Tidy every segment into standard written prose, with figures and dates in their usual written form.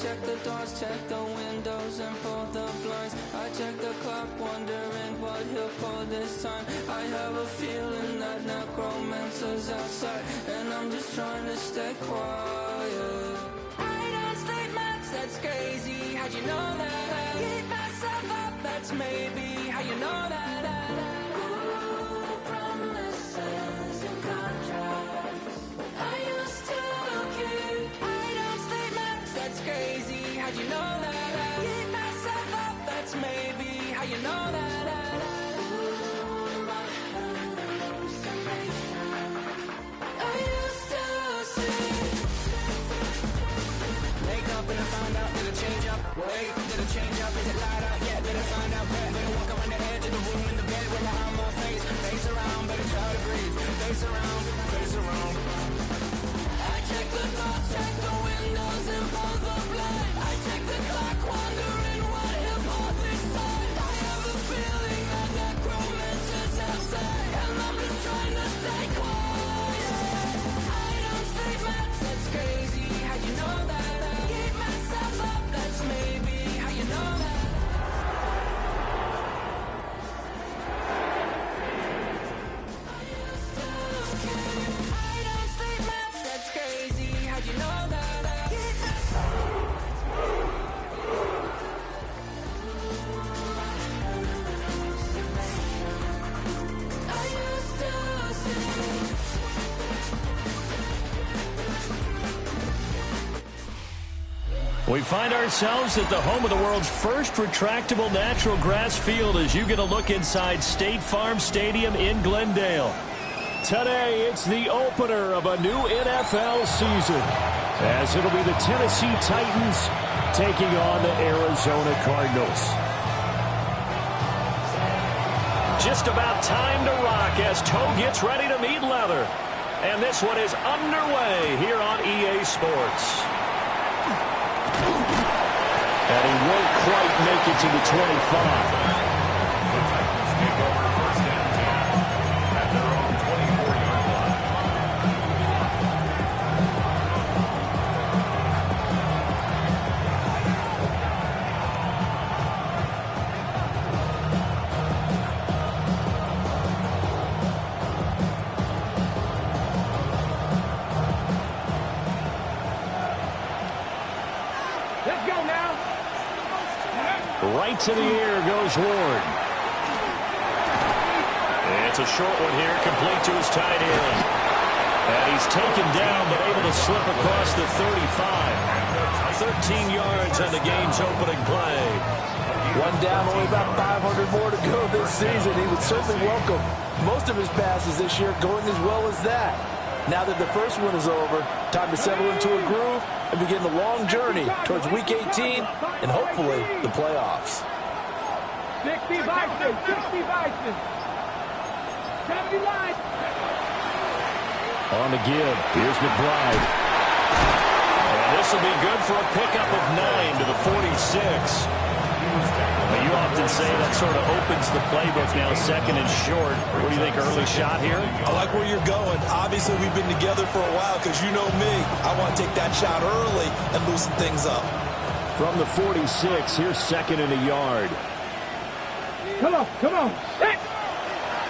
check the doors, check the windows, and pull the blinds. I check the clock, wondering what he'll pull this time. I have a feeling that necromancer's outside, and I'm just trying to stay quiet. I don't sleep much, that's crazy. How'd you know that? Keep myself up, that's maybe how you know that. Ooh, promises and contracts. I used to keep. I don't sleep much, that's crazy. How'd you know that? Keep myself up, that's maybe how you know that. Ooh, my hallucination. I used to see. Wake up and I found out, did it change up? Wait, did it change up? Is it light out? Yeah, did it find out? Better walk around the edge of the room in the bed with my arm on my face. Face around, better try to breathe. Face around, face around. I check the doors, check the windows, and pull the blind. I check the clock, wondering what he'll pull this time. I have a feeling that necromancer's outside, and I'm just trying to stay quiet. I don't sleep much, that's crazy. How'd you know that? Keep myself up, that's maybe how you know that. I used to keep. I don't sleep much, that's crazy. How'd you know that? Keep myself. I used to see. We find ourselves at the home of the world's first retractable natural grass field as you get a look inside State Farm Stadium in Glendale. Today, it's the opener of a new NFL season, as it'll be the Tennessee Titans taking on the Arizona Cardinals. Just about time to rock as toe gets ready to meet leather. And this one is underway here on EA Sports. And he won't quite make it to the 25. The Titans take over first and 10 at their own 24-yard line. Let's go now. Right to the air goes Ward. It's a short one here, complete to his tight end. And he's taken down, but able to slip across the 35. 13 yards on the game's opening play. One down, only about 500 more to go this season. He would certainly welcome most of his passes this year going as well as that. Now that the first one is over, time to settle into a groove and begin the long journey towards Week 18 and hopefully the playoffs. 60 Bison, 60 Bison. 79. On the give, here's McBride. And this will be good for a pickup of 9 to the 46. You often say that sort of opens the playbook now, second and short. What do you think, early shot here? I like where you're going. Obviously, we've been together for a while because you know me. I want to take that shot early and loosen things up. From the 46, here's second and a yard. Come on, come on.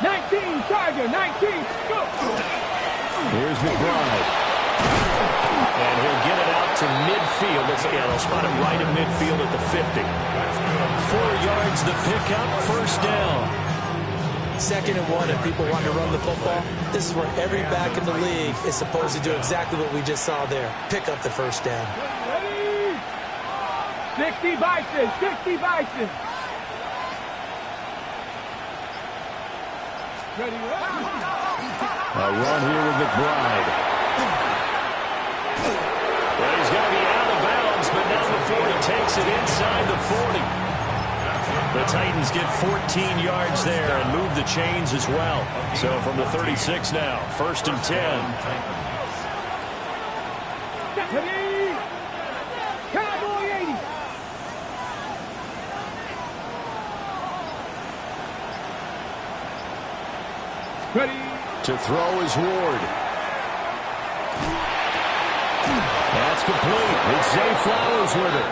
19, Charger, 19. Go. Here's McBride. And he'll get it out to midfield. They'll spot it right in midfield at the 50. 4 yards the pickup, first down. 2nd and 1, and people want to run the football. This is where every back in the league is supposed to do exactly what we just saw there. Pick up the first down. Ready? 60 Bison, 60 Bison. Ready? A run here with McBride. Well, he's going to be out of bounds, but now the 40 takes it inside the 40. The Titans get 14 yards there and move the chains as well. So from the 36 now, first and 10. Ready? Cowboy 80. Ready? To throw is Ward. That's complete. It's Zay Flowers with it.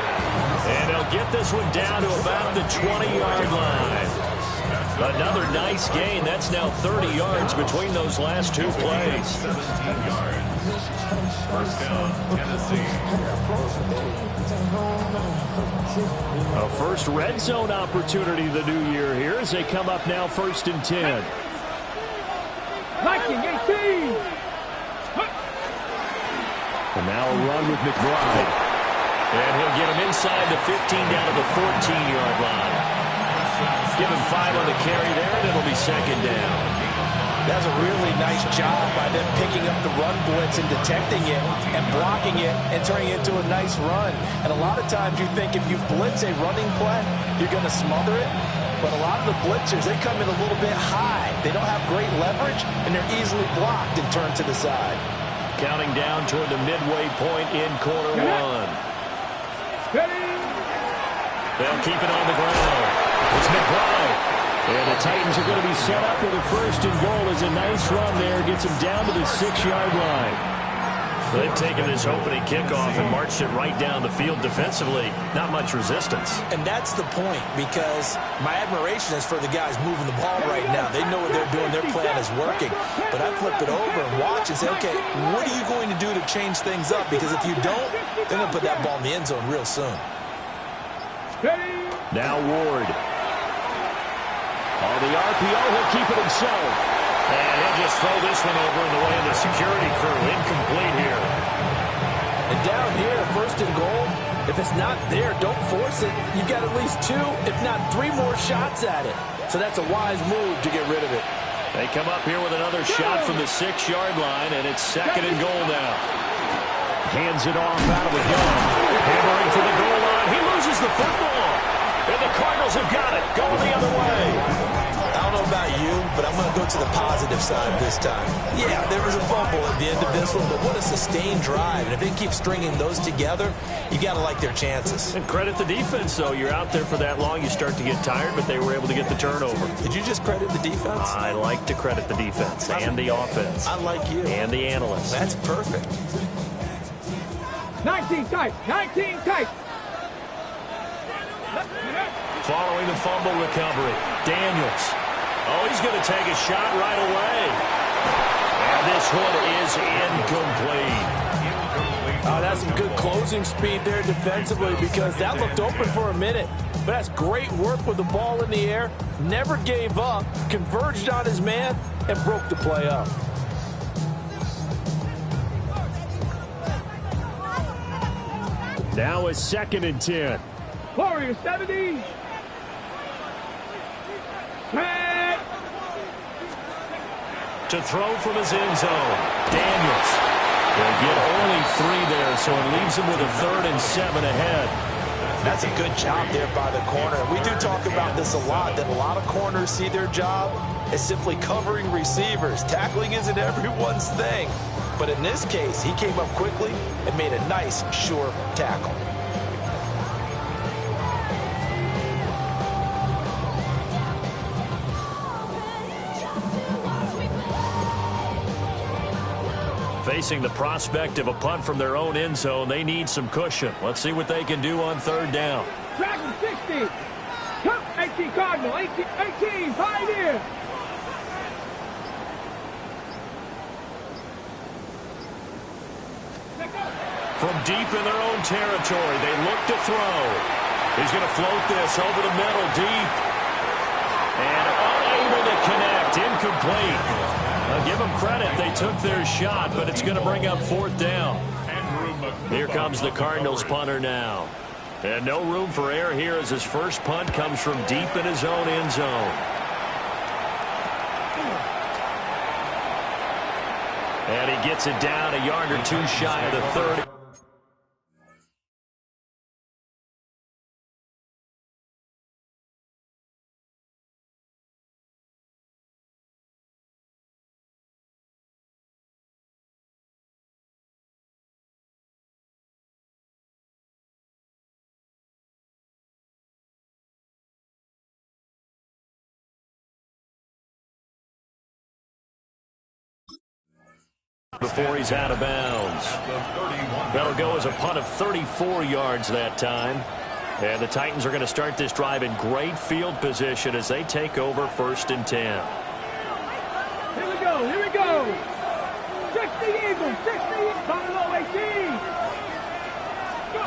And they'll get this one down to about the 20-yard line. Another nice gain. That's now 30 yards between those last two plays. 17 yards. First down, Tennessee. A first red zone opportunity the new year here as they come up now 1st and 10. Viking 18. And now a run with McBride. And he'll get him inside the 15 down to the 14-yard line. Give him 5 on the carry there, and it'll be 2nd down. That's a really nice job by them picking up the run blitz and detecting it and blocking it and turning it into a nice run. And a lot of times you think if you blitz a running play, you're going to smother it. But a lot of the blitzers, they come in a little bit high. They don't have great leverage, and they're easily blocked and turned to the side. Counting down toward the midway point in quarter one. They'll keep it on the ground. It's McBride. And the Titans are going to be set up with a 1st and goal as a nice run there. Gets them down to the 6-yard line. They've taken this opening kickoff and marched it right down the field defensively. Not much resistance. And that's the point, because my admiration is for the guys moving the ball right now. They know what they're doing. Their plan is working. But I flip it over and watch and say, okay, what are you going to do to change things up? Because if you don't, they're going to put that ball in the end zone real soon. Now Ward. On the RPO, he'll keep it himself. And he'll just throw this one over in the way of the security crew. Incomplete here. And down here, 1st and goal, if it's not there, don't force it. You've got at least 2, if not 3 more shots at it. So that's a wise move to get rid of it. They come up here with another shot from the 6-yard line, and it's 2nd and goal now. Hands it off out of the gun. Hammering for the goal line. He loses the football. And the Cardinals have got it. Going the other way. I don't know about you, but I'm going to go to the positive side this time. Yeah, there was a fumble at the end of this one, but what a sustained drive. And if they keep stringing those together, you got to like their chances. And credit the defense, though. You're out there for that long, you start to get tired, but they were able to get the turnover. Did you just credit the defense? I like to credit the defense and the offense. I like you. And the analysts. That's perfect. 19 tight. 19 tight. Following the fumble recovery, Daniels. Oh, he's going to take a shot right away. And this one is incomplete. Oh, that's some good closing speed there defensively, because that looked open for a minute. But that's great work with the ball in the air. Never gave up, converged on his man, and broke the play up. Now a 2nd and 10. Warriors 70. Set. To throw from his end zone, Daniels. They'll get only 3 there, so it leaves him with a 3rd and 7 ahead. That's a good job there by the corner. We do talk about this a lot, that a lot of corners see their job as simply covering receivers. Tackling isn't everyone's thing. But in this case, he came up quickly and made a nice, sure tackle. Facing the prospect of a punt from their own end zone, they need some cushion. Let's see what they can do on 3rd down. Dragon 60. Come, 18 Cardinal. 18. Pioneer. From deep in their own territory, they look to throw. He's going to float this over the middle, deep. And unable to connect, incomplete. I'll give them credit, they took their shot, but it's going to bring up 4th down. Here comes the Cardinals punter now. And no room for error here as his first punt comes from deep in his own end zone. And he gets it down a yard or 2 shy of the 30. before he's out of bounds. That'll go as a punt of 34 yards that time. And the Titans are going to start this drive in great field position as they take over 1st and 10. Here we go, here we go. 60 Eagles, 60, coming low 18. Go.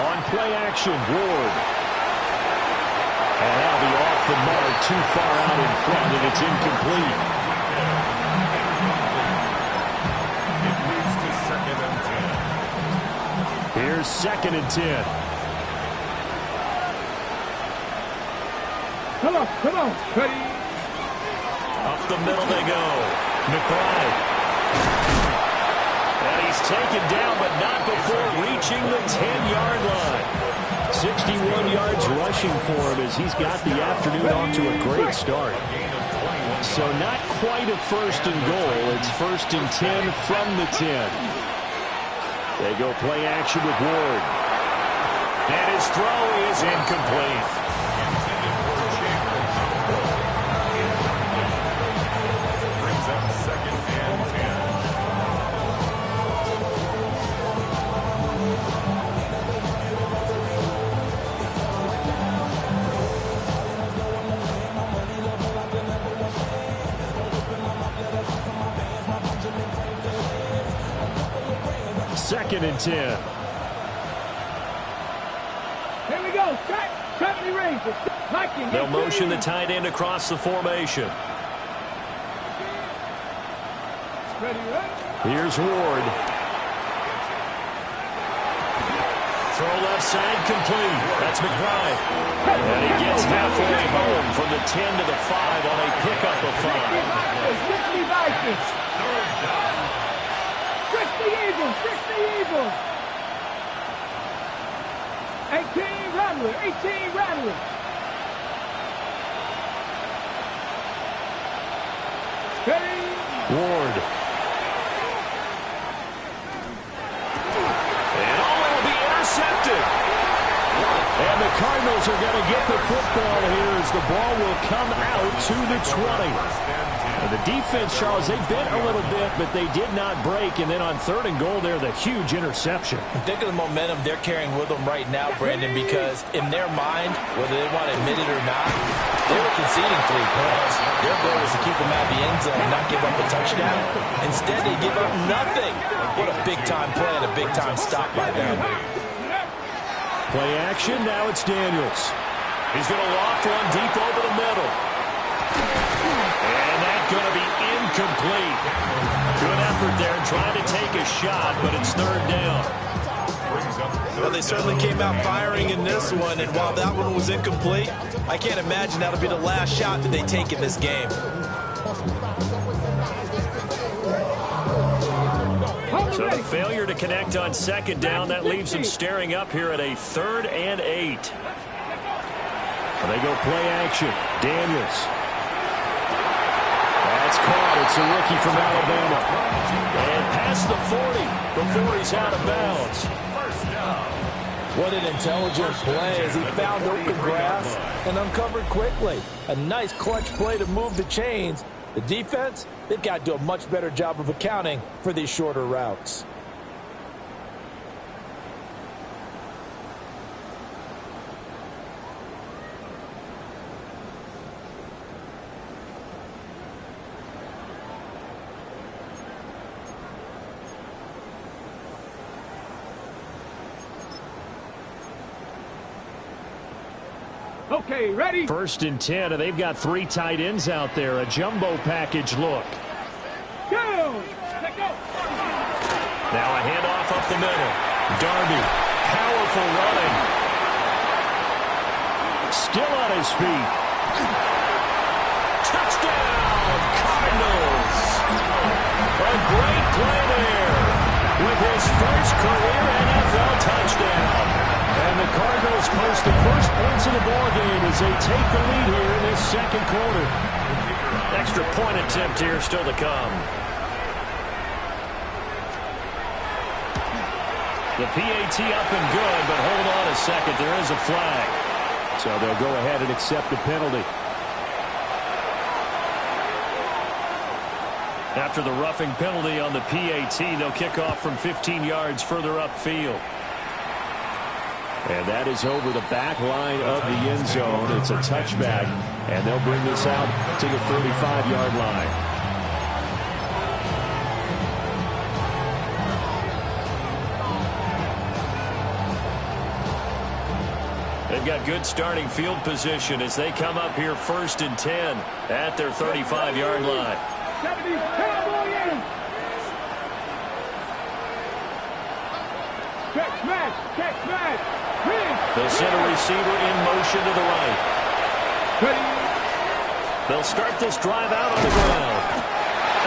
On play action, Ward. And that'll be off the mark, too far out in front, and it's incomplete. It leads to 2nd and 10. Here's 2nd and 10. Come on, ready. Up the middle they go. McBride. And he's taken down, but not before reaching the 10-yard line. 61 yards rushing for him as he's got the afternoon off to a great start. So not quite a 1st and goal. It's 1st and 10 from the 10. They go play action with Ward. And his throw is incomplete. Brings up 2nd and 10. Second and 10. Here we go, strike, 70 Rangers. They'll motion the tight end across the formation. Ready. Here's Ward. Throw left side complete. That's McBride. And he gets halfway home from the 10 to the 5 on a pickup of 5. 60 Vikings. 60 Eagles, 60 Eagles. 18 Rattler, 18 Rattler. Ready. Ward. And will be intercepted. And the Cardinals are going to get the football here as the ball will come out to the 20. And the defense, Charles, they bent a little bit, but they did not break. And then on 3rd and goal there, the huge interception. Think of the momentum they're carrying with them right now, Brandon, because in their mind, whether they want to admit it or not, they were conceding 3 points. Their goal was to keep them out of the end zone and not give up a touchdown. Instead, they give up nothing. What a big-time play and a big-time stop by them. Play action, now it's Daniels. He's going to loft one deep over the middle. And that's going to be incomplete. Good effort there trying to take a shot, but it's 3rd down. Well, they certainly came out firing in this one, and while that one was incomplete, I can't imagine that'll be the last shot that they take in this game. So the failure to connect on 2nd down, that leaves them staring up here at a 3rd and 8. They go play action. Daniels. That's caught. It's a rookie from Alabama. And past the 40 before he's out of bounds. What an intelligent play as he found open grass and uncovered quickly. A nice clutch play to move the chains. The defense, they've got to do a much better job of accounting for these shorter routes. Okay, ready? 1st and 10, and they've got 3 tight ends out there. A jumbo package look. Go! Let go! Now a handoff up the middle. Darby, powerful running. Still on his feet. Touchdown, Cardinals. A great play there with his first career NFL touchdown. And the Cardinals post the first points of the ball game as they take the lead here in this 2nd quarter. Extra point attempt here still to come. The PAT up and good, but hold on a second. There is a flag. So they'll go ahead and accept the penalty. After the roughing penalty on the PAT, they'll kick off from 15 yards further upfield. And that is over the back line of the end zone. It's a touchback, and they'll bring this out to the 35-yard line. They've got good starting field position as they come up here 1st and 10 at their 35-yard line. They'll send a receiver in motion to the right. They'll start this drive out on the ground.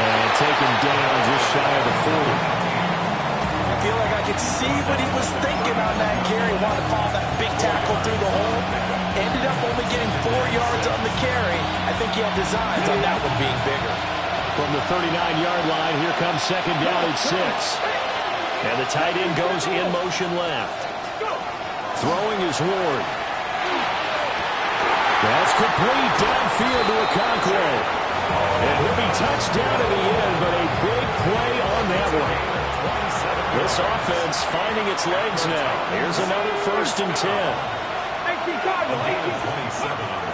And take him down just shy of the 40. I feel like I could see what he was thinking on that carry. Wanted to follow that big tackle through the hole. Ended up only getting 4 yards on the carry. I think he had designs on that one being bigger. From the 39-yard line, here comes 2nd down at 6. And the tight end goes in motion left. Throwing is Ward. That's complete downfield to Okonkwo. And he'll be touched down in the end, but a big play on that one. This offense finding its legs now. Here's another 1st and 10.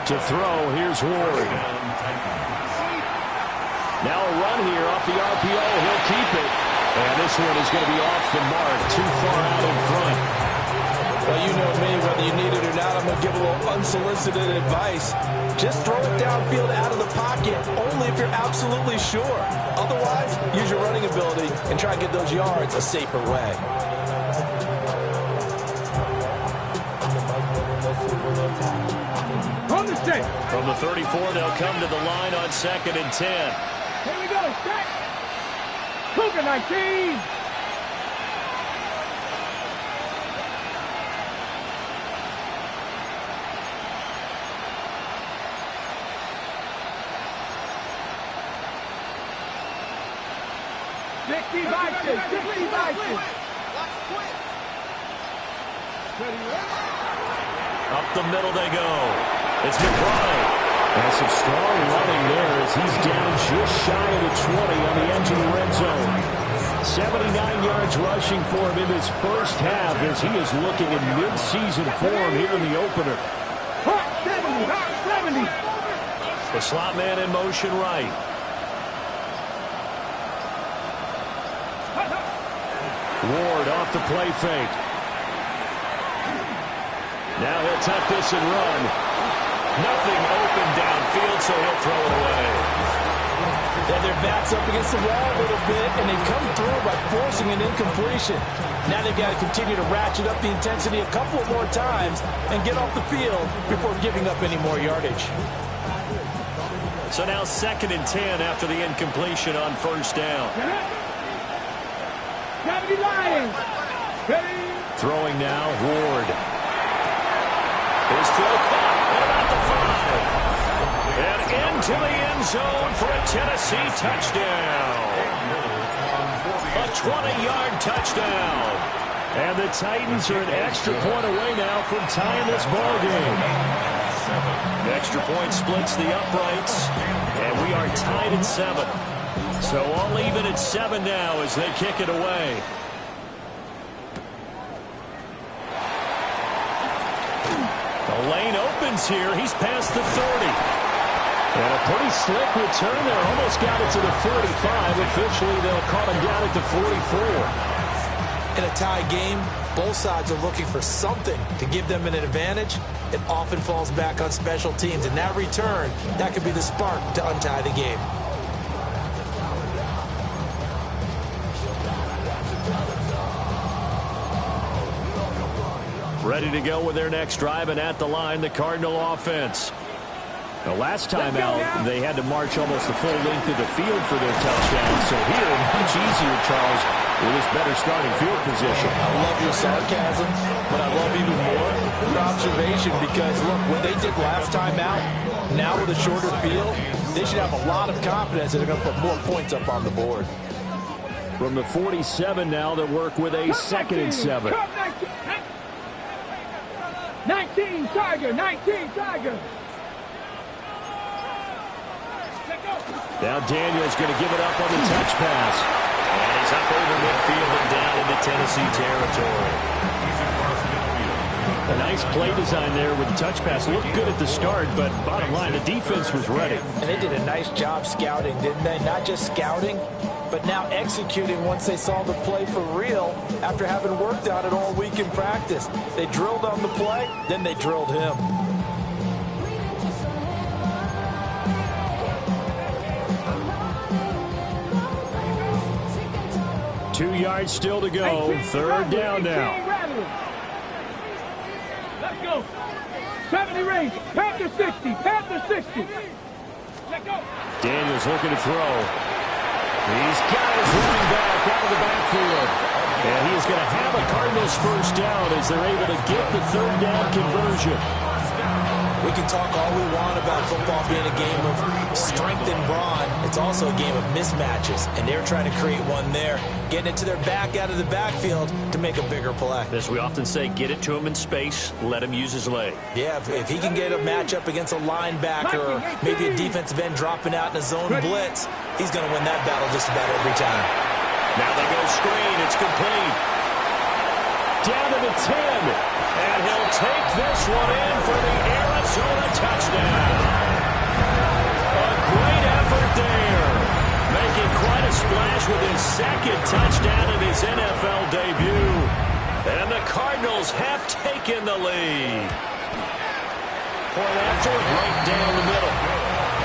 To throw, here's Ward. Now a run here off the RPO. He'll keep it. And this one is going to be off the mark, too far out in front. Well, you know me, whether you need it or not, I'm going to give a little unsolicited advice. Just throw it downfield out of the pocket, only if you're absolutely sure. Otherwise, use your running ability and try and get those yards a safer way. From the 34, they'll come to the line on 2nd and 10. Here we go, set. Cougar 19. Up the middle they go. It's McBride. And some strong running there as he's down just shy of the 20 on the edge of the red zone. 79 yards rushing for him in his first half as he is looking in mid-season form here in the opener. 70. The slot man in motion right. Ward off the play fake. Now he'll tuck this and run. Nothing open downfield, so he'll throw it away. Yeah, their backs up against the wall a little bit, and they come through by forcing an incompletion. Now they've got to continue to ratchet up the intensity a couple of more times and get off the field before giving up any more yardage. So now 2nd and 10 after the incompletion on 1st down. Throwing now, Ward. His throw caught at about the 5. And into the end zone for a Tennessee touchdown. A 20-yard touchdown. And the Titans are an extra point away now from tying this ball game. Extra point splits the uprights. And we are tied at 7. So all even at 7 now as they kick it away. The lane opens here. He's past the 30. And a pretty slick return there. Almost got it to the 45. Officially, they'll call him down at the 44. In a tie game, both sides are looking for something to give them an advantage. It often falls back on special teams. And that return, that could be the spark to untie the game. Ready to go with their next drive, and at the line, the Cardinal offense. The last time out, they had to march almost the full length of the field for their touchdown. So here, much easier, Charles, with this better starting field position. I love your sarcasm, but I love even more your observation because, look, what they did last time out, now with a shorter field, they should have a lot of confidence that they're going to put more points up on the board. From the 47 now, they work with a 2nd and 7. 19 Tiger, 19 Tiger. Now Daniels going to give it up on the touch pass. And he's up over midfield and down into Tennessee territory. A nice play design there with the touch pass. Looked good at the start, but bottom line, the defense was ready. And they did a nice job scouting, didn't they? Not just scouting, but now executing once they saw the play for real after having worked on it all week in practice. They drilled on the play, then they drilled him. Two yards still to go. Third down now. Let's go. 70 range. Panther 60. Panther 60. Let go. Daniels looking to throw. He's got his running back out of the backfield. And he is going to have a Cardinals first down as they're able to get the third down conversion. We can talk all we want about football being a game of strength and brawn. It's also a game of mismatches, and they're trying to create one there, getting it to their back out of the backfield to make a bigger play. As we often say, get it to him in space, let him use his leg. Yeah, if he can get a matchup against a linebacker or maybe a defensive end dropping out in a zone blitz, he's going to win that battle just about every time. Now they go screen. It's complete. Down to the 10. And he'll take this one in for the Arizona touchdown. A great effort there. Making quite a splash with his second touchdown in his NFL debut. And the Cardinals have taken the lead. Point after it, right down the middle.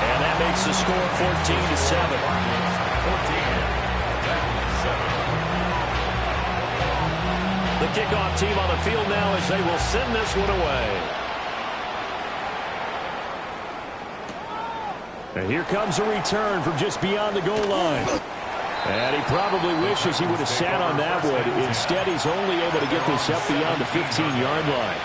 And that makes the score 14-7. The kickoff team on the field now as they will send this one away. And here comes a return from just beyond the goal line. And he probably wishes he would have sat on that one. Instead, he's only able to get this up beyond the 15-yard line.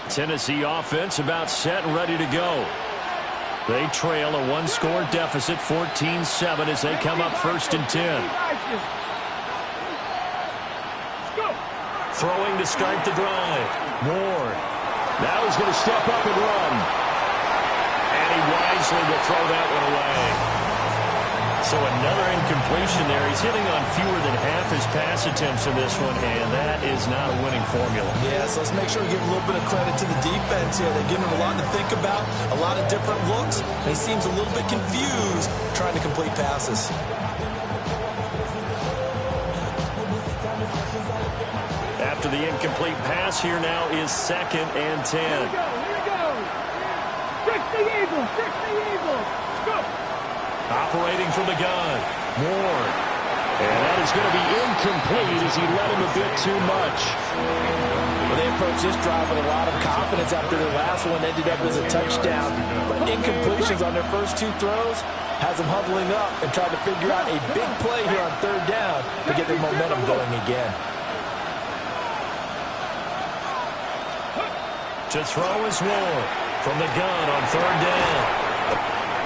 Tennessee offense about set and ready to go. They trail a one-score deficit, 14-7, as they come up 1st and 10. Throwing to start the drive. Ward. Now he's going to step up and run. And he wisely will throw that one away. So another incompletion there. He's hitting on fewer than half his pass attempts in this one, and that is not a winning formula. Yeah, so let's make sure we give a little bit of credit to the defense here. They're giving him a lot to think about, a lot of different looks, and he seems a little bit confused trying to complete passes. After the incomplete pass, here now is 2nd and 10. Here we go. Trick the Eagles. Trick the Eagles. Go. Operating from the gun. Ward. And that is going to be incomplete as he led him a bit too much. Well, they approached this drive with a lot of confidence after their last one ended up as a touchdown. But incompletions on their first 2 throws has them huddling up and trying to figure out a big play here on 3rd down to get their momentum going again. To throw is Ward from the gun on 3rd down.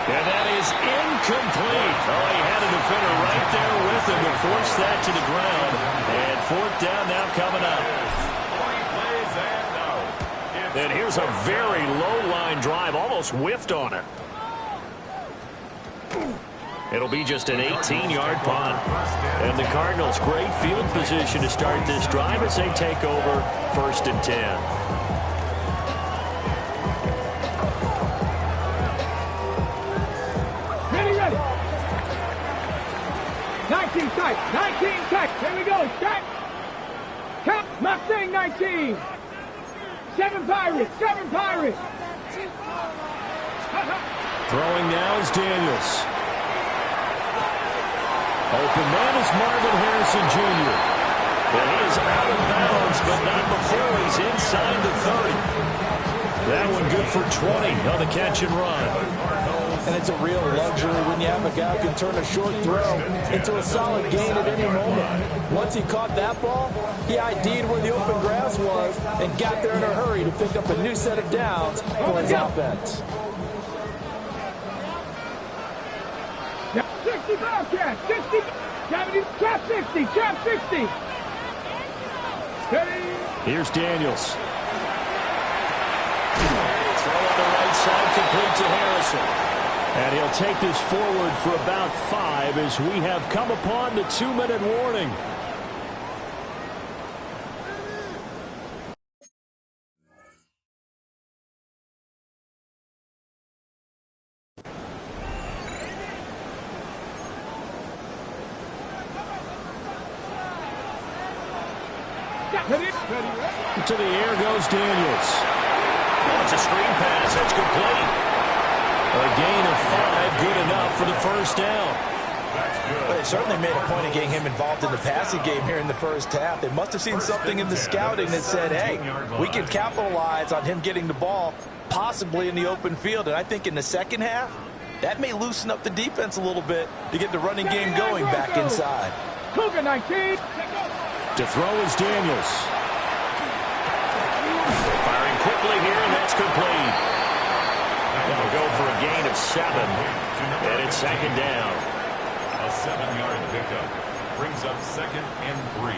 And that is incomplete. Oh, he had a defender right there with him to force that to the ground. And 4th down now coming up. And here's a very low-line drive, almost whiffed on it. It'll be just an 18-yard punt. And the Cardinals, great field position to start this drive as they take over 1st and 10. Ready. 19 tight. 19 tight. Here we go. Shot. Count. Mustang 19. 7 Pirates. 7 Pirates. Throwing now is Daniels. Open man is Marvin Harrison Jr. And he is out of bounds, but not before he's inside the 30. That one good for 20 on the catch and run. And it's a real luxury when you have a guy who can turn a short throw into a solid gain at any moment. Once he caught that ball, he ID'd where the open grass was and got there in a hurry to pick up a new set of downs for his offense. Bobcat, 60, 70, trap 60, trap 60. Ready? Here's Daniels. Throw on the right side, complete to Harrison. And he'll take this forward for about 5 as we have come upon the 2-minute warning. To the air goes Daniels. Oh, it's a screen pass. That's complete. A gain of 5, good enough for the first down. Well, they certainly made a point of getting him involved in the passing game here in the first half. They must have seen something in the scouting that said, hey, we can capitalize on him getting the ball, possibly in the open field. And I think in the second half, that may loosen up the defense a little bit to get the running game going back inside. Cougar 19. To throw is Daniels. Firing quickly here, and that's complete. They'll go for a gain of 7, and it's second down. A 7-yard pickup brings up 2nd and 3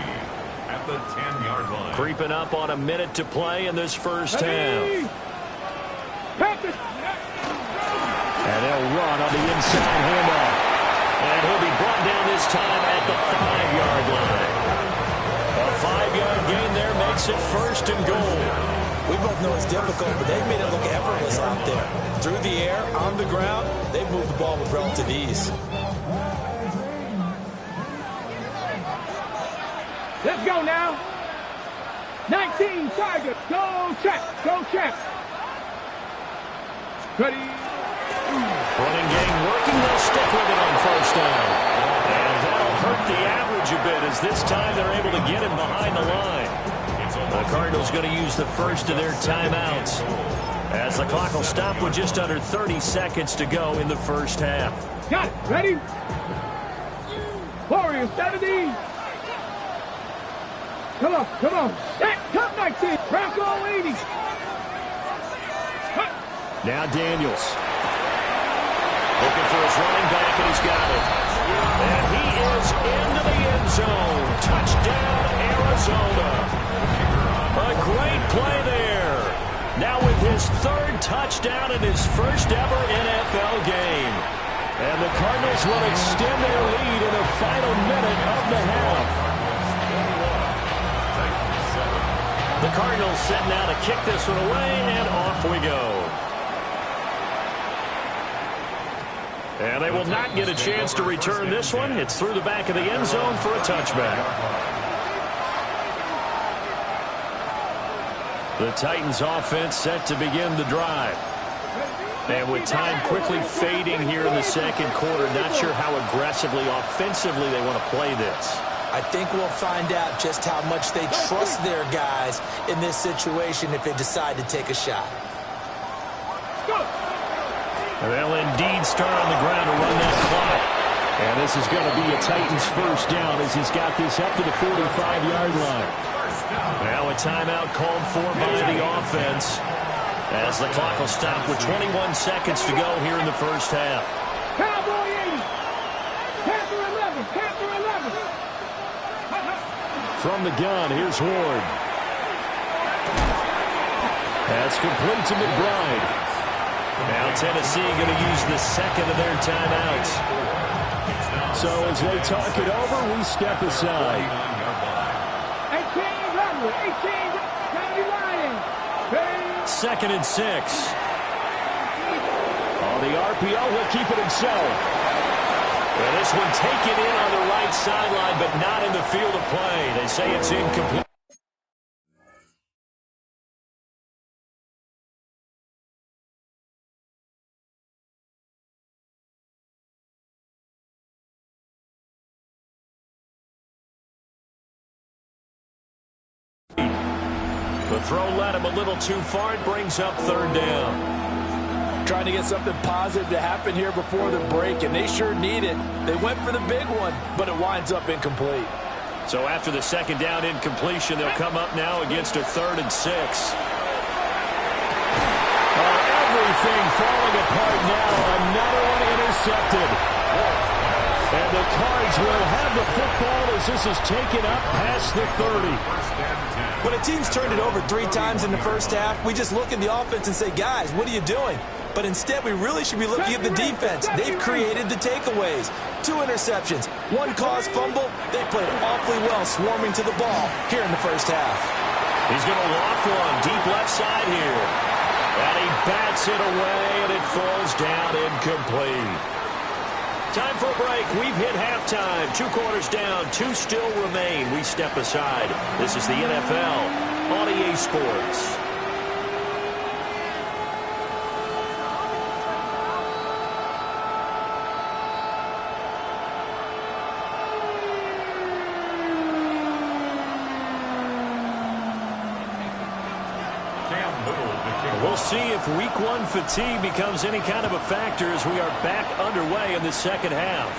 at the 10-yard line. Creeping up on a minute to play in this first half. And they'll run on the inside handoff. And he'll be brought down this time at the 5-yard line. A 5-yard gain there makes it first and goal. We both know it's difficult, but they've made it look effortless out there. Through the air, on the ground, they've moved the ball with relative ease. Let's go now. 19 Tigers. Go check. Go check. Ready. Running game working. They'll stick with it on first down. And that'll hurt the average a bit as this time they're able to get him behind the line. The Cardinals going to use the first of their timeouts as the clock will stop with just under 30 seconds to go in the first half. Got it. Ready? Warriors 70. Come on, come on. Top 19. Bronco 80. Now Daniels. Looking for his running back, and he's got it. And he is into the end zone. Touchdown, Arizona. A great play there. Now with his 3rd touchdown in his first ever NFL game. And the Cardinals will extend their lead in the final minute of the half. The Cardinals set now to kick this one away, and off we go. And they will not get a chance to return this one. It's through the back of the end zone for a touchback. The Titans offense set to begin the drive. And with time quickly fading here in the second quarter, not sure how aggressively, offensively they want to play this. I think we'll find out just how much they trust their guys in this situation if they decide to take a shot. They'll indeed start on the ground to run that clock. And this is going to be a Titans first down as he's got this up to the 45-yard line. Now a timeout called for by the offense as the clock will stop with 21 seconds to go here in the first half. Cowboy 80. Panther 11. Panther 11. From the gun, here's Ward. That's complete to McBride. Now Tennessee going to use the second of their timeouts. So as they talk it over, we step aside. 2nd and 6. On the RPO, he'll keep it himself. And this one taken in on the right sideline, but not in the field of play. They say it's incomplete. The throw led him a little too far. It brings up 3rd down. Trying to get something positive to happen here before the break, and they sure need it. They went for the big one, but it winds up incomplete. So after the 2nd down incompletion, they'll come up now against a 3rd and 6. Everything falling apart now. Another one intercepted. And the Cards will have the football as this is taken up past the 30. When a team's turned it over 3 times in the first half, we just look at the offense and say, guys, what are you doing? But instead, we really should be looking at the defense. They've created the takeaways. 2 interceptions, 1 caused fumble. They played awfully well swarming to the ball here in the first half. He's going to loft one deep left side here. And he bats it away, and it falls down incomplete. Time for a break. We've hit halftime. 2 quarters down, 2 still remain. We step aside. This is the NFL on EA Sports. We'll see if Week 1 fatigue becomes any kind of a factor as we are back underway in the second half.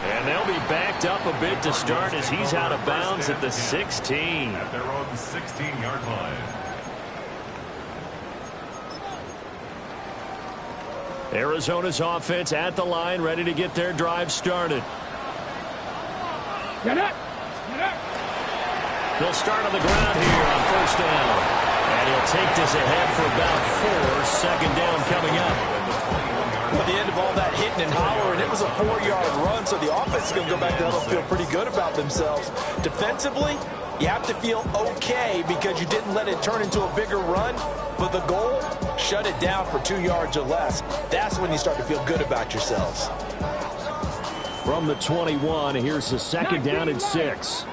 And they'll be backed up a bit to start as he's out of bounds at the 16. At their own 16-yard line. Arizona's offense at the line, ready to get their drive started. Get up! Get up! They'll start on the ground here on first down. And he'll take this ahead for about 4. Second down coming up. At the end of all that hitting and hollering, it was a 4-yard run, so the offense is going to go back down and feel pretty good about themselves. Defensively, you have to feel okay because you didn't let it turn into a bigger run. But the goal, shut it down for 2 yards or less. That's when you start to feel good about yourselves. From the 21, here's the second down and 6.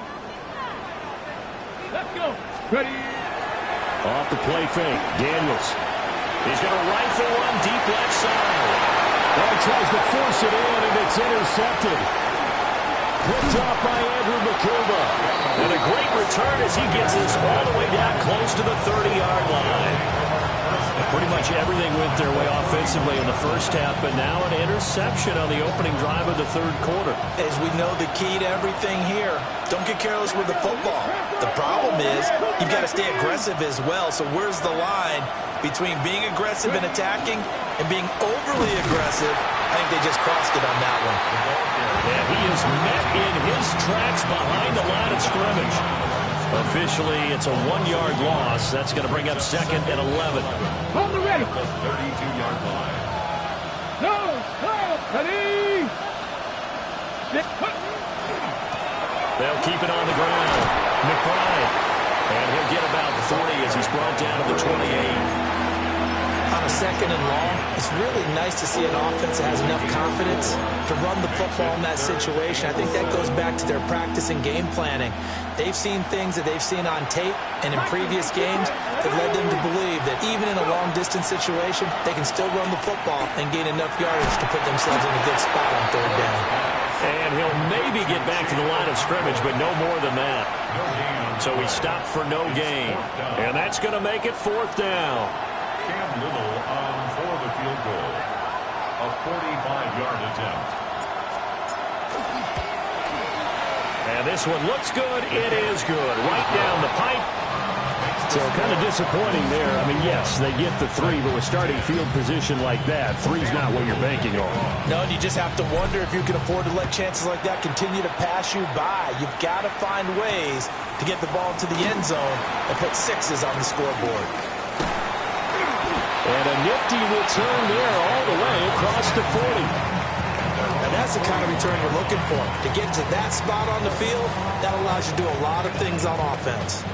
Let's go. Ready. Off the play fake, Daniels. He's going to rifle one deep left side. Well, he tries to force it in, and it's intercepted. Picked off by Andrew McCuba. And a great return as he gets this all the way down close to the 30-yard line. And pretty much everything went their way offensively in the first half, but now an interception on the opening drive of the third quarter. As we know, the key to everything here, don't get careless with the football. The problem is you've got to stay aggressive as well. So where's the line between being aggressive and attacking and being overly aggressive? I think they just crossed it on that one. And he is met in his tracks behind the line of scrimmage. Officially, it's a 1-yard loss. That's going to bring up second and 11. Hold the ready. 32-yard line. No, ready. They'll keep it on the ground. McBride. And he'll get about 40 as he's brought down to the 28. On a second and long, it's really nice to see an offense that has enough confidence to run the football in that situation. I think that goes back to their practice and game planning. They've seen things that they've seen on tape and in previous games that led them to believe that even in a long-distance situation, they can still run the football and gain enough yardage to put themselves in a good spot on third down. And he'll maybe get back to the line of scrimmage, but no more than that. So he stopped for no gain. And that's going to make it fourth down. Cam Little on for the field goal. A 45-yard attempt. And this one looks good. It is good. Right down the pipe. So kind of disappointing there. I mean, yes, they get the 3, but with starting field position like that, 3's not what you're banking on. No, and you just have to wonder if you can afford to let chances like that continue to pass you by. You've got to find ways to get the ball to the end zone and put 6s on the scoreboard. And a nifty return there all the way across the 40. And that's the kind of return you're looking for. To get to that spot on the field, that allows you to do a lot of things on offense.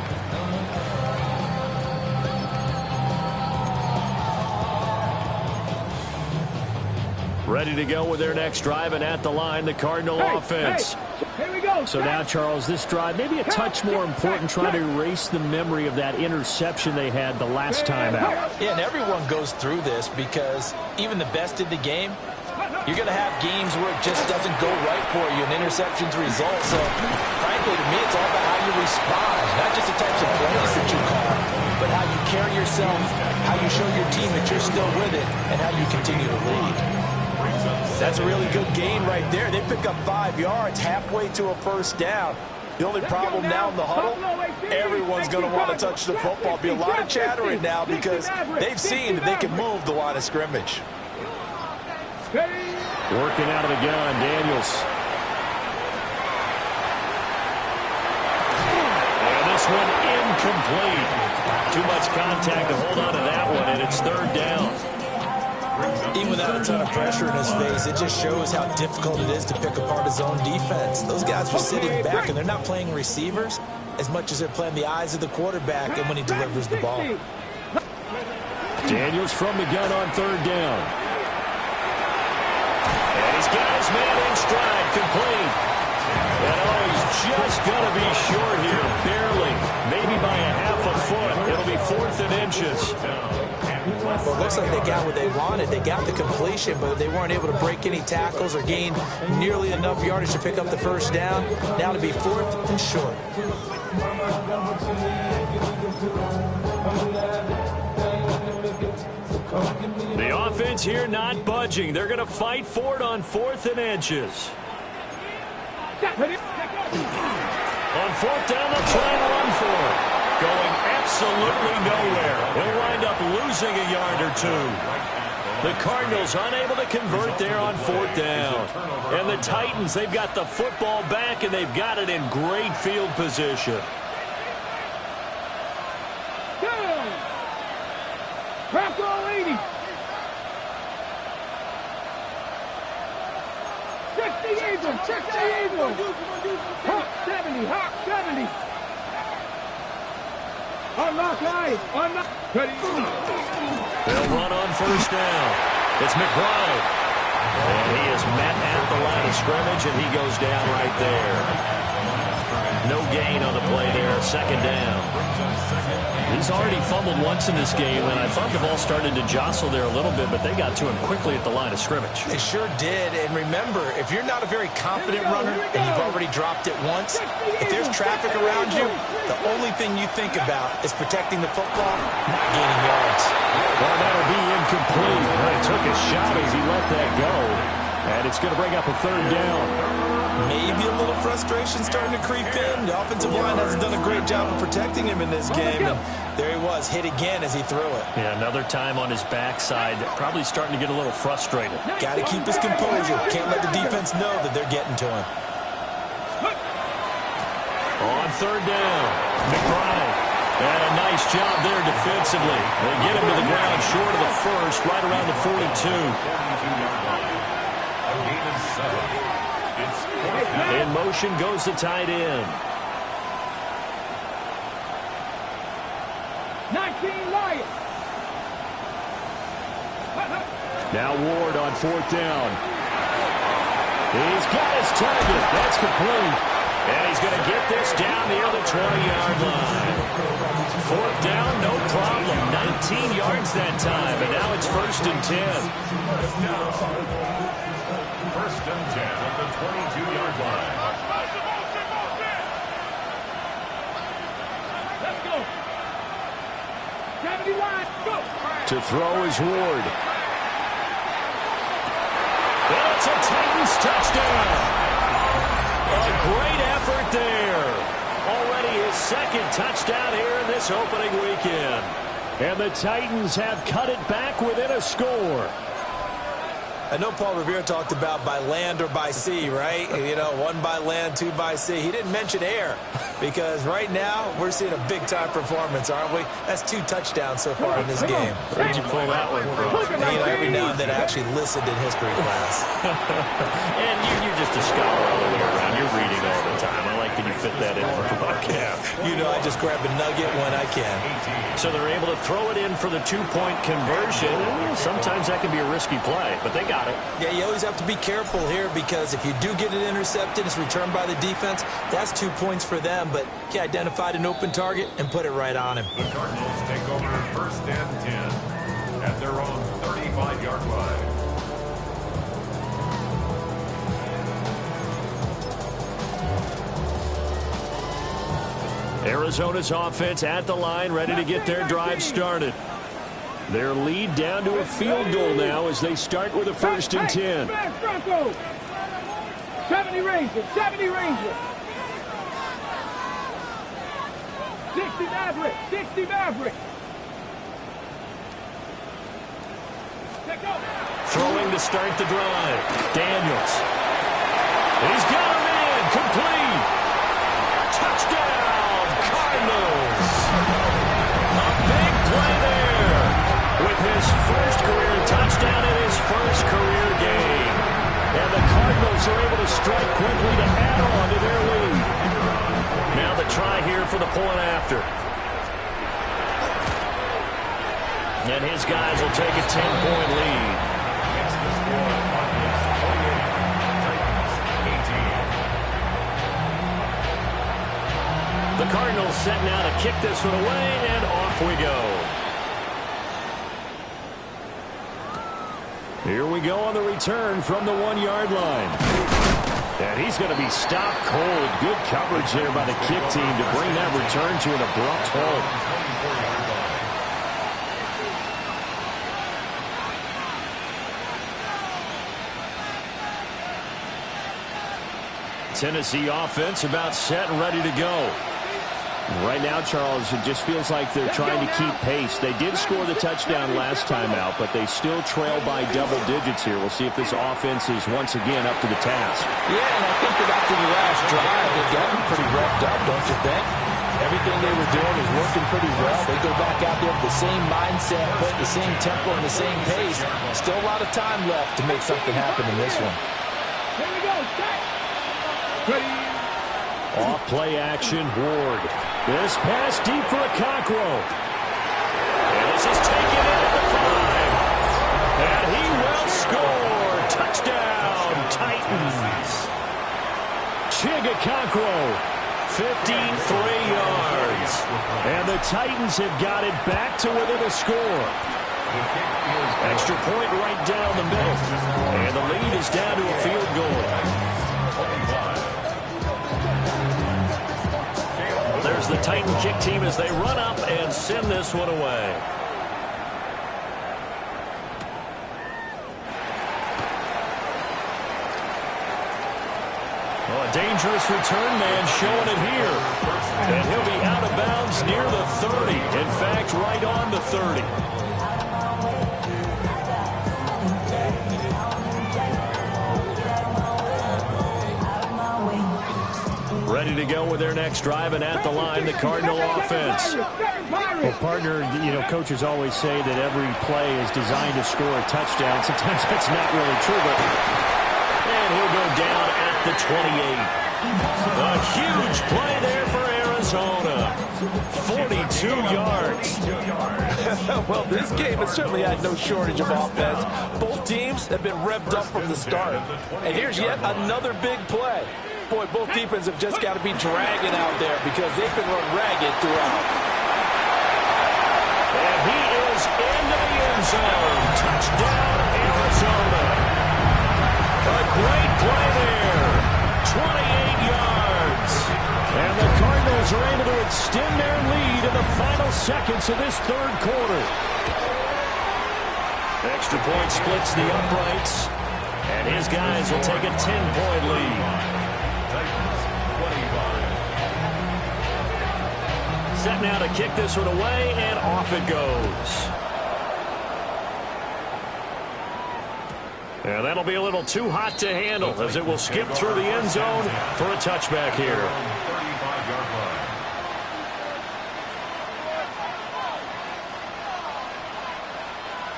Ready to go with their next drive, and at the line, the Cardinal offense. Here we go. So now, Charles, this drive maybe a touch more important, trying to erase the memory of that interception they had the last time out. Yeah, and everyone goes through this because even the best in the game, you're going to have games where it just doesn't go right for you, and interceptions result. So, frankly, to me, it's all about how you respond, not just the types of plays that you call, but how you carry yourself, how you show your team that you're still with it, and how you continue to lead. That's a really good gain right there. They pick up 5 yards halfway to a first down. The only problem now in the huddle, everyone's going to want to touch the football. Be a lot of chattering now because they've seen that they can move the line of scrimmage. Working out of the gun, Daniels. And this one incomplete. Too much contact to hold on to that one, and it's third down. Even without a ton of pressure in his face, it just shows how difficult it is to pick apart his own defense. Those guys are sitting back, and they're not playing receivers as much as they're playing the eyes of the quarterback and when he delivers the ball. Daniels from the gun on third down. And he's got his man in stride, complete. And he's just going to be short here, barely. Maybe by a half a foot. It'll be 4th and inches. Well, it looks like they got what they wanted. They got the completion, but they weren't able to break any tackles or gain nearly enough yardage to pick up the first down. Now to be 4th and short. The offense here not budging. They're going to fight for it on 4th and inches. On 4th down, they'll try and run for it. Going absolutely nowhere. He'll wind up losing a yard or two. The Cardinals unable to convert there on 4th down. And the Titans, they've got the football back, and they've got it in great field position. Crack all 80. Check the Eagles. Check the Eagles. Hawk 70. Hawk 70. Unlock line. Unlock. They'll run on first down. It's McBride. And he is met at the line of scrimmage, and he goes down right there. No gain on the play there. Second down. He's already fumbled once in this game, and I thought the ball started to jostle there a little bit, but they got to him quickly at the line of scrimmage. They sure did. And remember, if you're not a very confident runner and you've already dropped it once, if there's traffic around you, the only thing you think about is protecting the football, not gaining yards. Well, that'll be incomplete. He took a shot as he let that go, and it's going to bring up a third down. Maybe a little frustration starting to creep in. The offensive line hasn't done a great job of protecting him in this game. And there he was, hit again as he threw it. Yeah, another time on his backside. Probably starting to get a little frustrated. Got to keep his composure. Can't let the defense know that they're getting to him. On third down, McBride. And a nice job there defensively. They get him to the ground short of the first, right around the 42. In motion goes the tight end. 19 Lions. Now Ward on fourth down. He's got his target. That's complete. And he's going to get this down near the 20-yard line. Fourth down, no problem. 19 yards that time, and now it's 1st and 10. First and 10 at the 22-yard line. Let's go. 70 line, go. To throw is Ward. And it's a Titans touchdown. A great effort there. Already his 2nd touchdown here in this opening weekend. And the Titans have cut it back within a score. I know Paul Revere talked about by land or by sea, right? You know, 1 by land, 2 by sea. He didn't mention air because right now we're seeing a big-time performance, aren't we? That's 2 touchdowns so far in this game. Where'd you pull that one from? And, you know, every now and then I actually listened in history class. And you're just a scholar all the way around. You're reading all the time. I like that you fit that in for the podcast. You know, I just grab a nugget when I can. So they're able to throw it in for the 2-point conversion. Sometimes that can be a risky play, but they got it. Yeah, you always have to be careful here because if you do get it intercepted, it's returned by the defense, that's 2 points for them, but he identified an open target and put it right on him. The Cardinals take over 1st and 10 at their own 35-yard line. Arizona's offense at the line, ready to get their drive started. Their lead down to a field goal now as they start with a 1st and 10. 70 Rangers, 70 Rangers. 60 Maverick. 60 Maverick. Throwing to start the drive. Daniels. He's got him in. Complete. Touchdown, Cardinals. A big play there with his first career touchdown in his first career game. And the Cardinals are able to strike quickly to add on to their lead. Now the try here for the point after. And his guys will take a 10-point lead. It's the score. Cardinals 28, Titans 18. The Cardinals set now to kick this one away, and off we go. Here we go on the return from the 1-yard line. And he's going to be stopped cold. Good coverage there by the kick team to bring that return to an abrupt halt. Tennessee offense about set and ready to go. Right now, Charles, it just feels like they're trying to keep pace. They did score the touchdown last time out, but they still trail by double digits here. We'll see if this offense is once again up to the task. Yeah, and I think that after the last drive, they've gotten pretty revved up, don't you think? Everything they were doing is working pretty well. They go back out there with the same mindset, put the same tempo and the same pace. Still a lot of time left to make something happen in this one. Here we go. Set. Ready. Off play action, Ward. This pass deep for a Cockrow. And this is taken in at the 5. And he will score. Touchdown, Titans. Chigga Cockrow, 53 yards. And the Titans have got it back to within a score. Extra point right down the middle. And the lead is down to a field goal. There's the Titan kick team as they run up and send this one away. Oh, a dangerous return man showing it here. And he'll be out of bounds near the 30. In fact, right on the 30. Ready to go with their next drive, and at the line, the Cardinal offense. Well, partner, coaches always say that every play is designed to score a touchdown. Sometimes that's not really true, but and he'll go down at the 28. A huge play there for Arizona. 42 yards. Well, this game has certainly had no shortage of offense. Both teams have been revved up from the start. And here's yet another big play. Boy, both defenses have just got to be dragging out there because they've been run ragged throughout. And he is into the end zone. Touchdown, Arizona. A great play there. 28 yards. And the Cardinals are able to extend their lead in the final seconds of this third quarter. Extra point splits the uprights. And his guys will take a 10-point lead. Set now to kick this one away, and off it goes. And that'll be a little too hot to handle as it will skip through the end zone for a touchback here.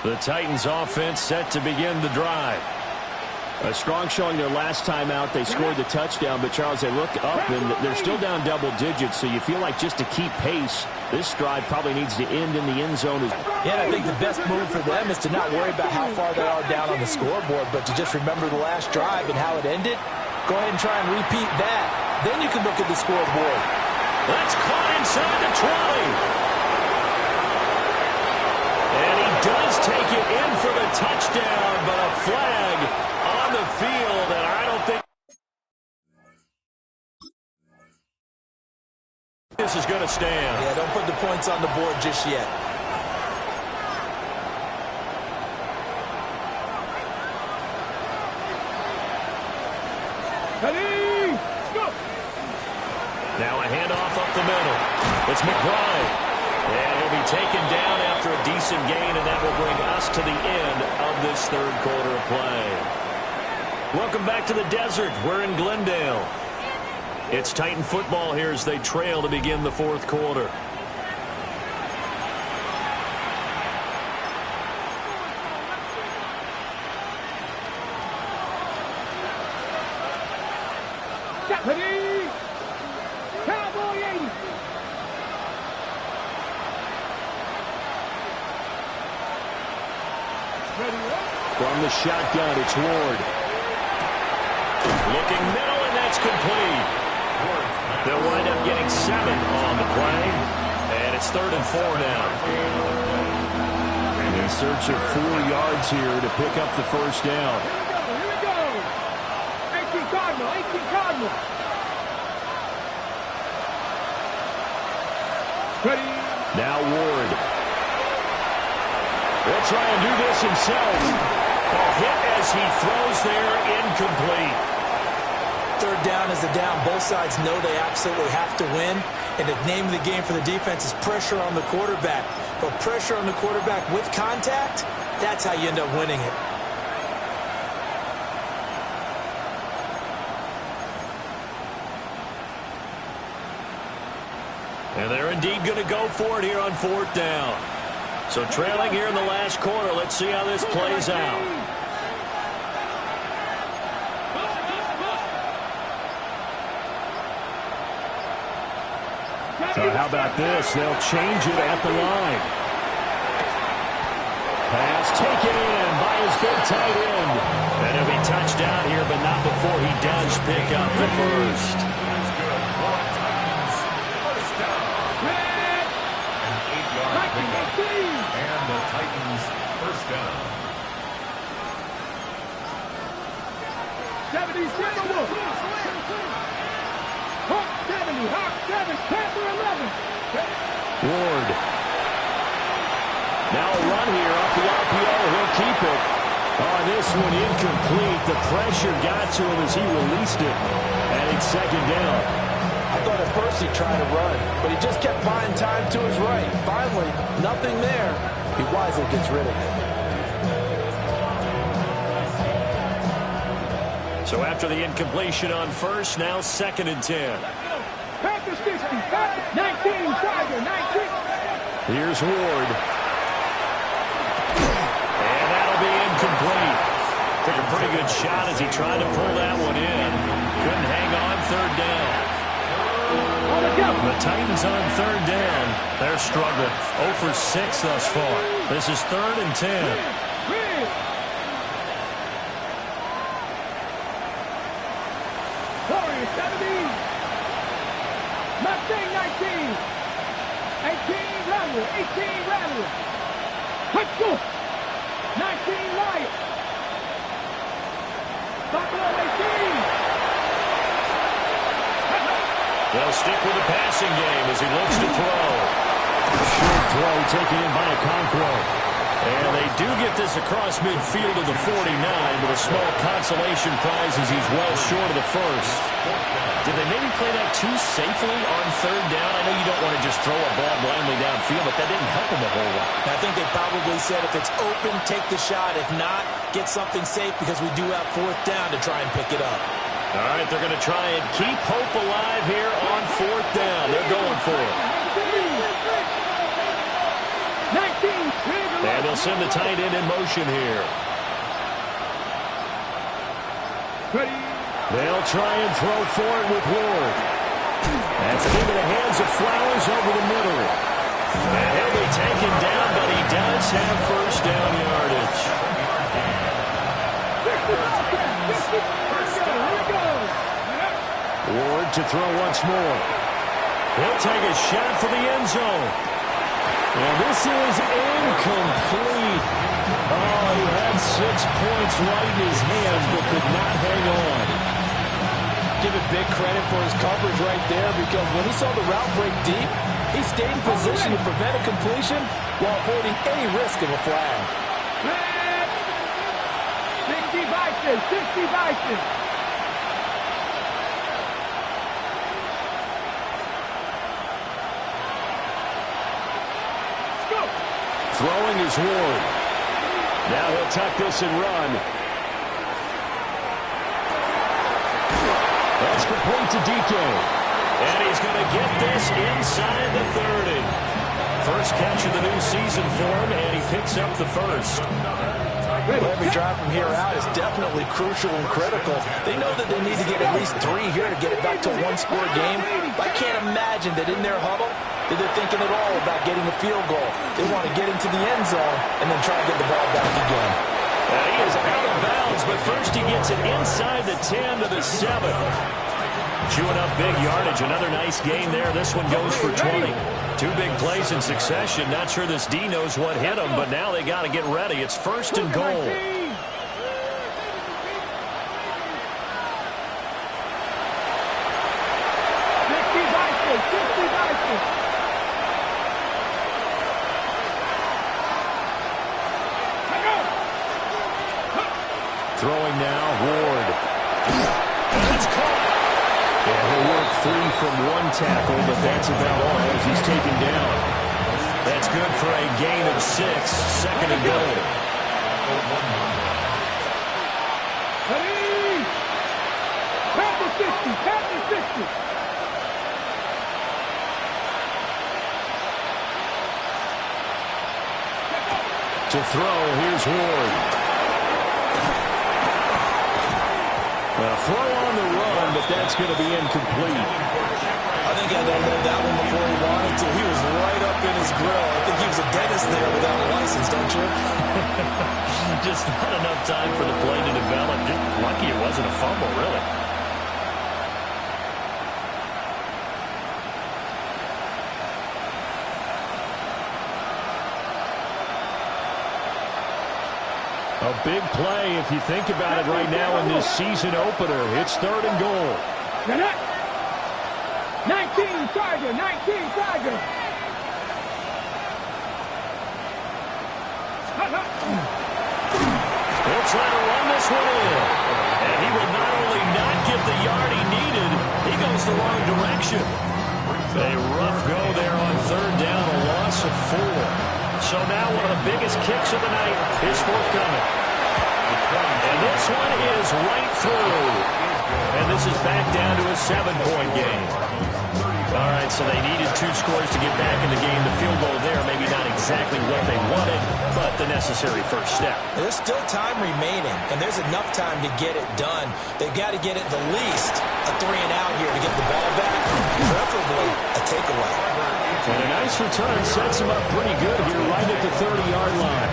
The Titans offense set to begin the drive. A strong showing their last time out. They scored the touchdown, but, Charles, they look up, and they're still down double digits, so you feel like just to keep pace, this drive probably needs to end in the end zone. Yeah, and I think the best move for them is to not worry about how far they are down on the scoreboard, but to just remember the last drive and how it ended. Go ahead and try and repeat that. Then you can look at the scoreboard. That's caught inside the 20. And he does take it in for the touchdown, but a flag on the field, and I don't think this is going to stand. Yeah, don't put the points on the board just yet. Ready, go! Now a handoff up the middle. It's McBride. And he'll be taken down after a decent gain, and that will bring us to the end of this third quarter of play. Welcome back to the desert. We're in Glendale. It's Titan football here as they trail to begin the fourth quarter. Ready? Cowboy 80. From the shotgun, it's Ward. Looking middle, and that's complete. They'll wind up getting 7 on the play. And it's 3rd and 4 now. In search of 4 yards here to pick up the first down. Here we go. 18 Cardinal, 18 Cardinal. Ready? Now Ward. He'll try and do this himself. A hit as he throws there, incomplete. Third down is the down. Both sides know they absolutely have to win. And the name of the game for the defense is pressure on the quarterback. But pressure on the quarterback with contact, that's how you end up winning it. And they're indeed going to go for it here on 4th down. So trailing here in the last quarter, let's see how this plays out. So how about this? They'll change it at the line. Pass taken in by his big tight end. And he'll be touched down here, but not before he does pick up the first. That's good. First down. An 8-yard pickup. And the Titans first down. 77. Hawk 70, Hawk 7, Panther 11. Ward. Now a run here off the RPO. He'll keep it. On this one, incomplete. The pressure got to him as he released it. And it's 2nd down. I thought at first he'd try to run, but he just kept buying time to his right. Finally, nothing there. He wisely gets rid of it. So after the incompletion on first, now 2nd and 10. Panther 60, Panther 19, Tiger 19. Here's Ward. And that'll be incomplete. Took a pretty good shot as he tried to pull that one in. Couldn't hang on 3rd down. The Titans on 3rd down. They're struggling. 0 for 6 thus far. This is 3rd and 10. Warriors 70. Mustang 19. 18 Rattler. 18 Rattler. Let's go. 19 Lion. Buffalo 18. They'll stick with the passing game as he looks to throw. Short throw taken in by Okonkwo. And they do get this across midfield to the 49 with a small consolation prize as he's well short of the first. Did they maybe play that too safely on 3rd down? I know you don't want to just throw a ball blindly downfield, but that didn't help him a whole lot. I think they probably said if it's open, take the shot. If not, get something safe because we do have 4th down to try and pick it up. All right, they're going to try and keep hope alive here on 4th down. They're going for it. 19. And they'll send the tight end in motion here. Ready. They'll try and throw for it with Ward. That's into the hands of Flowers over the middle. And he'll be taken down, but he does have first down yardage. Ward to throw once more. He'll take a shot for the end zone. And this is incomplete. Oh, he had 6 points right in his hands, but could not hang on. Give it big credit for his coverage right there because when he saw the route break deep, he stayed in position to prevent a completion while avoiding any risk of a flag. 60 Vikings, 60 Vikings. Throwing is Ward. Now he'll tuck this and run. That's complete to DK. And he's going to get this inside the 30. First catch of the new season for him, and he picks up the first. Well, every drive from here out is definitely crucial and critical. They know that they need to get at least 3 here to get it back to a one-score game. But I can't imagine that in their huddle that they're thinking at all about getting a field goal. They want to get into the end zone and then try to get the ball back again. He is out of bounds, but first he gets it inside the 10 to the 7. Chewing up big yardage. Another nice gain there. This one goes for 20. 2 big plays in succession. Not sure this D knows what hit him, but now they got to get ready. It's first and goal. Throwing now, Ward. And it's caught. Yeah, he'll work free from one tackle, but that's about all as he's taken down. That's good for a gain of 6. Second and goal. Ready? Tap the 60. Tap the 60. To throw, here's Ward. Throw on the run, but that's going to be incomplete. I think I downloaded that one before he wanted to. He was right up in his grill. I think he was a dentist there without a license, don't you? Just not enough time for the play to develop. Just lucky it wasn't a fumble, really. A big play if you think about it right now in this season opener. It's third and goal. 19 Tiger, 19 Tiger. He'll try to run this one in. And he will not only not get the yard he needed, he goes the wrong direction. A rough go there on third down, a loss of 4. So now one of the biggest kicks of the night is forthcoming. And this one is right through. And this is back down to a 7-point game. All right, so they needed 2 scores to get back in the game. The field goal there, maybe not exactly what they wanted, but the necessary first step. There's still time remaining, and there's enough time to get it done. They've got to get it the least a 3-and-out here to get the ball back, preferably a takeaway. And a nice return sets him up pretty good here right at the 30-yard line.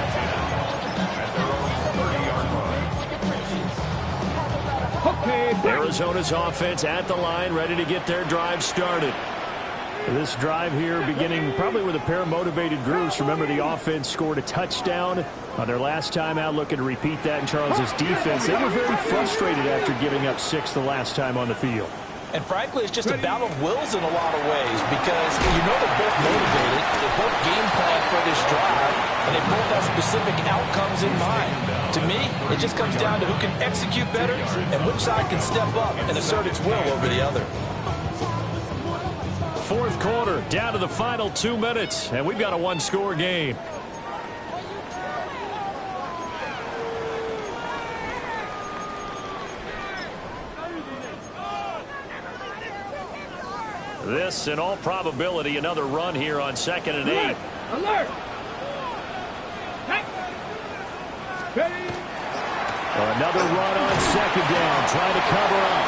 Arizona's offense at the line, ready to get their drive started. This drive here beginning probably with a pair of motivated groups. Remember, the offense scored a touchdown on their last time out. Looking to repeat that in Charles's defense. They were very frustrated after giving up 6 the last time on the field. And frankly, it's just a battle of wills in a lot of ways because you know they're both motivated, they both game plan for this drive, and they both have specific outcomes in mind. To me, it just comes down to who can execute better and which side can step up and assert its will over the other. Fourth quarter, down to the final 2 minutes, and we've got a 1-score game. This, in all probability, another run here on 2nd and 8. Alert! Ready? Another run on 2nd down, trying to cover up.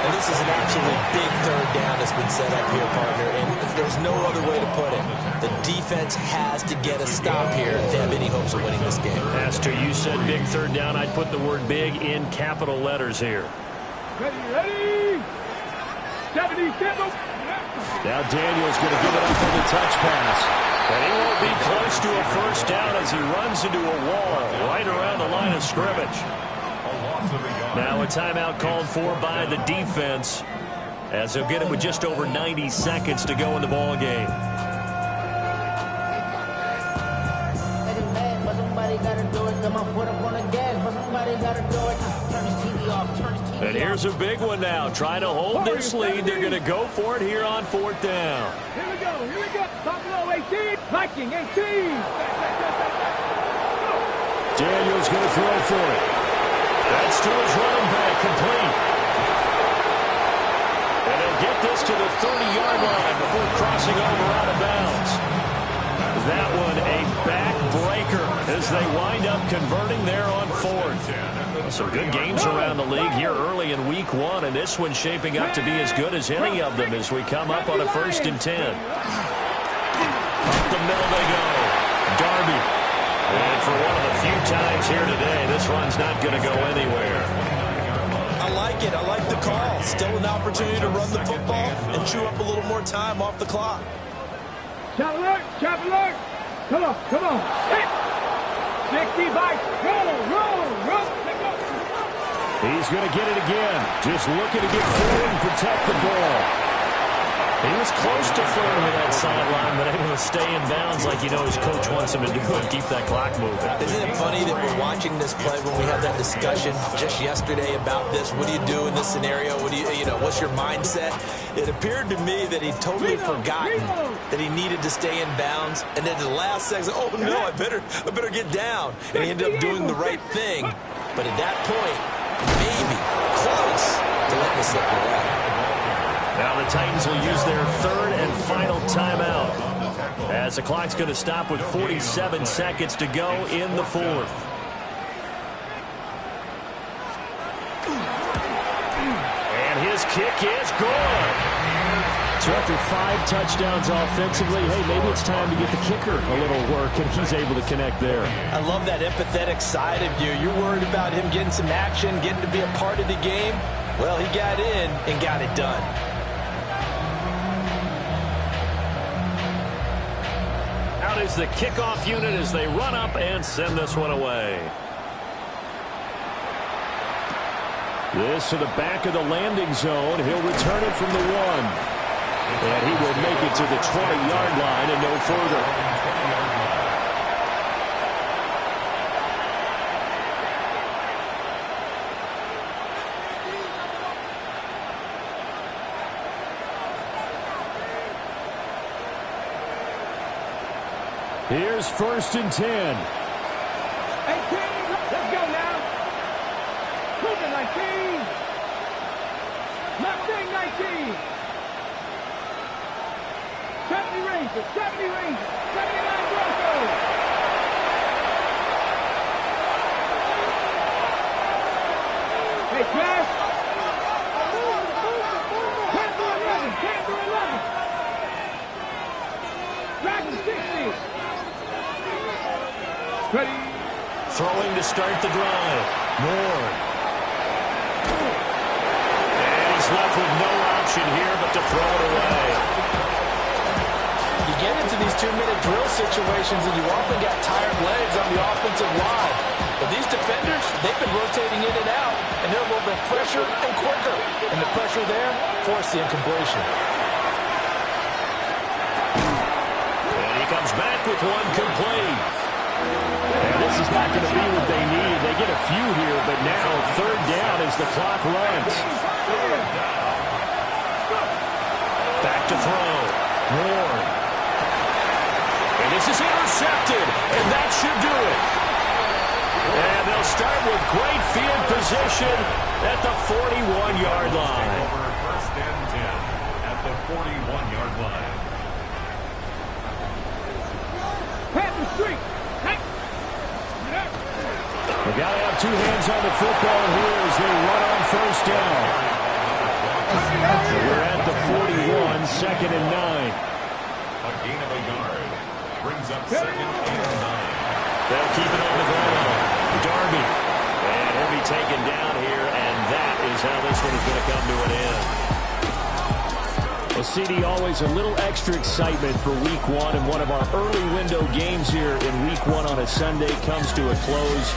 And this is an absolutely big third down that's been set up here, partner, and there's no other way to put it. The defense has to get a stop here if they have any hopes of winning this game. Pastor, you said big third down. I'd put the word big in capital letters here. Ready? 77. Now Daniel's going to give it up for the touch pass. And he won't be close to a first down as he runs into a wall right around the line of scrimmage. Now a timeout called for by the defense as they'll get it with just over 90 seconds to go in the ball game. Somebody gotta do it. Got my foot up on the gas, but somebody gotta do it. Turn this TV And here's a big one now. Trying to hold this lead. They're going to go for it here on 4th down. Here we go, here we go. Buffalo 18, Viking 18. Daniel's going to throw for it. That's to his running back, complete. And he'll get this to the 30-yard line before crossing over out of bounds. That one a backbreaker as they wind up converting there on 4th. Some good games around the league here early in week 1, and this one's shaping up to be as good as any of them as we come up on a 1st and 10. Up the middle they go. Darby. And for one of the few times here today, this run's not going to go anywhere. I like it. I like the call. Still an opportunity to run the football and chew up a little more time off the clock. Shot alert, shot alert. Come on, come on. Hit. 60 bites. Roll, roll, roll. He's going to get it again. Just looking to get forward and protect the ball. He was close to throwing to that sideline, but able to stay in bounds like his coach wants him to do and keep that clock moving. Isn't it funny that we're watching this play when we had that discussion just yesterday about this? What do you do in this scenario? What do what's your mindset? It appeared to me that he'd totally forgotten that he needed to stay in bounds, and then at the last second, oh no, I better get down. And he ended up doing the right thing. But at that point, maybe close to letting it slip away. Now the Titans will use their 3rd and final timeout as the clock's going to stop with 47 seconds to go in the 4th. And his kick is good. So after 5 touchdowns offensively, hey, maybe it's time to get the kicker a little work, and he's able to connect there. I love that empathetic side of you. You're worried about him getting some action, getting to be a part of the game. Well, he got in and got it done. Out is the kickoff unit as they run up and send this one away. This to the back of the landing zone. He'll return it from the 1. And he will make it to the 20-yard line and no further. Here's 1st and 10. 18, let's go now. Move it, 19. Mustang 19. 70 Rangers, 70 Rangers, 79 Broncos. Hey, Cash. 10 for 11, 10 for 11. Dragon 60. Ready. Throwing to start the drive. Moore. And he's left with no option here but to throw it away. You get into these 2-minute drill situations and you often got tired legs on the offensive line. But these defenders, they've been rotating in and out, and they're a little bit fresher and quicker. And the pressure there forced the incompletion. And he comes back with one complete. And this is not going to be what they need. They get a few here, but now 3rd down as the clock runs. Back to throw. Ward. And this is intercepted, and that should do it. And they'll start with great field position at the 41-yard line. 1st and 10 at the 41-yard line. Panther Street. We got to have 2 hands on the football here as they run on 1st down. So we're at the 41, 2nd and 9. A gain of a yard brings up 2nd and 9. They'll keep it on the ground. Darby. And he'll be taken down here, and that is how this one is going to come to an end. Well, CD, always a little extra excitement for Week 1, and one of our early window games here in Week 1 on a Sunday comes to a close.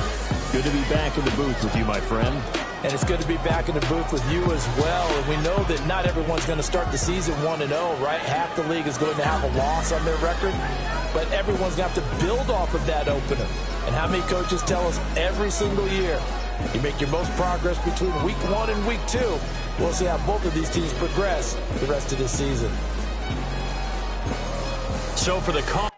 Good to be back in the booth with you, my friend. And it's good to be back in the booth with you as well. And we know that not everyone's going to start the season 1-0, right? Half the league is going to have a loss on their record. But everyone's going to have to build off of that opener. And how many coaches tell us every single year, You make your most progress between week 1 and week 2. We'll see how both of these teams progress the rest of this season. So for the call.